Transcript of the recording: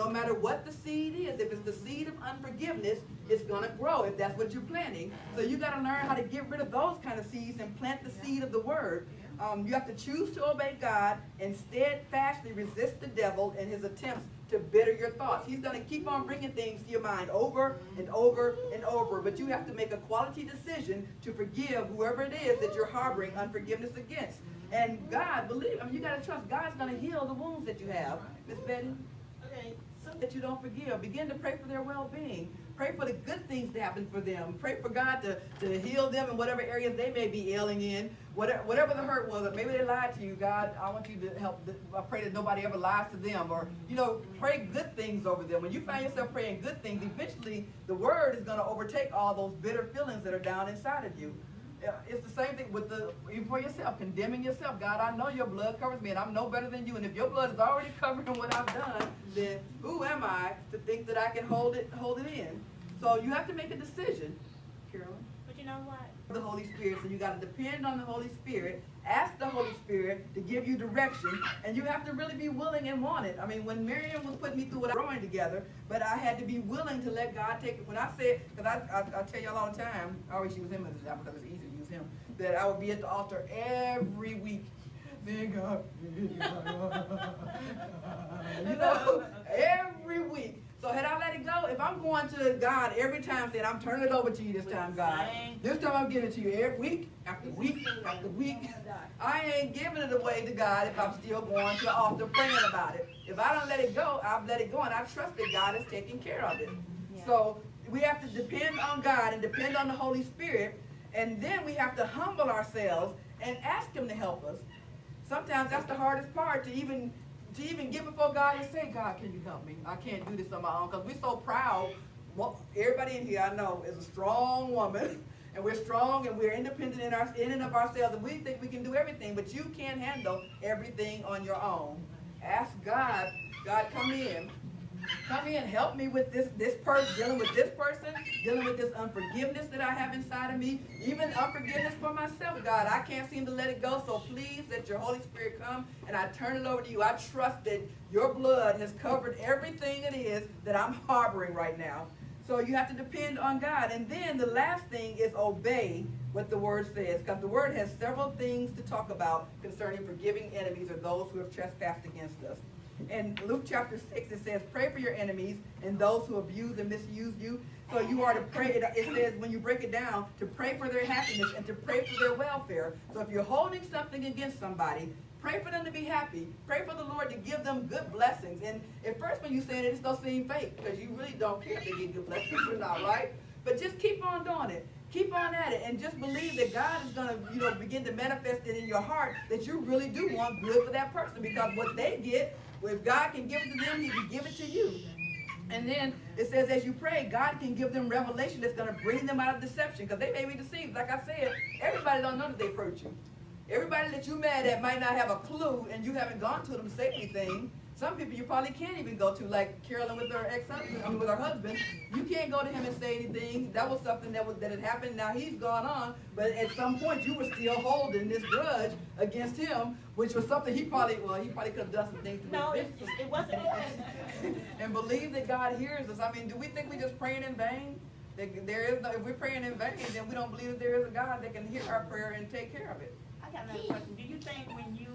no matter what the seed is, if it's the seed of unforgiveness, it's going to grow if that's what you're planting. So you got to learn how to get rid of those kind of seeds and plant the seed of the word. You have to choose to obey God and steadfastly resist the devil and his attempts to bitter your thoughts. He's going to keep on bringing things to your mind over and over and over, but you have to make a quality decision to forgive whoever it is that you're harboring unforgiveness against. And God, you got to trust God's going to heal the wounds that you have. Miss Betty? Okay. So that you don't forgive. Begin to pray for their well-being. Pray for the good things to happen for them. Pray for God to heal them in whatever areas they may be ailing in. Whatever the hurt was, maybe they lied to you. God, I want you to help. I pray that nobody ever lies to them. Or, pray good things over them. When you find yourself praying good things, eventually the word is going to overtake all those bitter feelings that are down inside of you. It's the same thing with even for yourself, condemning yourself. God, I know your blood covers me, and I'm no better than you. And if your blood is already covering what I've done, then who am I to think that I can hold it in? So you have to make a decision, Carolyn. But you know what? The Holy Spirit. So you got to depend on the Holy Spirit. Ask the Holy Spirit to give you direction, and you have to really be willing and want it. I mean, when Miriam was putting me through what I was growing together, but I had to be willing to let God take it. When I said, because I tell y'all all the time, I always use him as an example because it's easy to use him, that I would be at the altar every week. Then God, every week. So had I let it go, if I'm going to God every time saying, I'm turning it over to you this time, God. This time I'm giving it to you every week, after week, after week. I ain't giving it away to God if I'm still going to the altar praying about it. If I don't let it go, I've let it go, and I trust that God is taking care of it. Yeah. So we have to depend on God and depend on the Holy Spirit, and then we have to humble ourselves and ask him to help us. Sometimes that's the hardest part, to even get before God and say, God, can you help me? I can't do this on my own, because we're so proud. Well, everybody in here I know is a strong woman, and we're strong and we're independent in and of ourselves, and we think we can do everything, but you can't handle everything on your own. Ask God, God, come in, help me with this person, dealing with this person, dealing with this unforgiveness that I have inside of me, even unforgiveness for myself, God. I can't seem to let it go, so please let your Holy Spirit come, and I turn it over to you. I trust that your blood has covered everything it is that I'm harboring right now. So you have to depend on God. And then the last thing is obey what the word says, because the word has several things to talk about concerning forgiving enemies or those who have trespassed against us. In Luke chapter 6, it says, pray for your enemies and those who abuse and misuse you. So you are to pray, it says, when you break it down, to pray for their happiness and to pray for their welfare. So if you're holding something against somebody, pray for them to be happy. Pray for the Lord to give them good blessings. And at first when you say it, it's going to seem fake, because you really don't care if they get good blessings or not, right? But just keep on doing it. Keep on at it, and just believe that God is going to, begin to manifest it in your heart that you really do want good for that person, because what they get, if God can give it to them, he can give it to you. And then it says, as you pray, God can give them revelation that's going to bring them out of deception, because they may be deceived. Like I said, everybody don't know that they've hurt you. Everybody that you're mad at might not have a clue, and you haven't gone to them to say anything. Some people you probably can't even go to, like Carolyn with her with her husband. You can't go to him and say anything. That was something that had happened. Now he's gone on, but at some point you were still holding this grudge against him, which was something he probably could have done some things to No, it wasn't. And believe that God hears us. I mean, do we think we're just praying in vain? If we're praying in vain, then we don't believe that there is a God that can hear our prayer and take care of it. I got another question. Do you think when you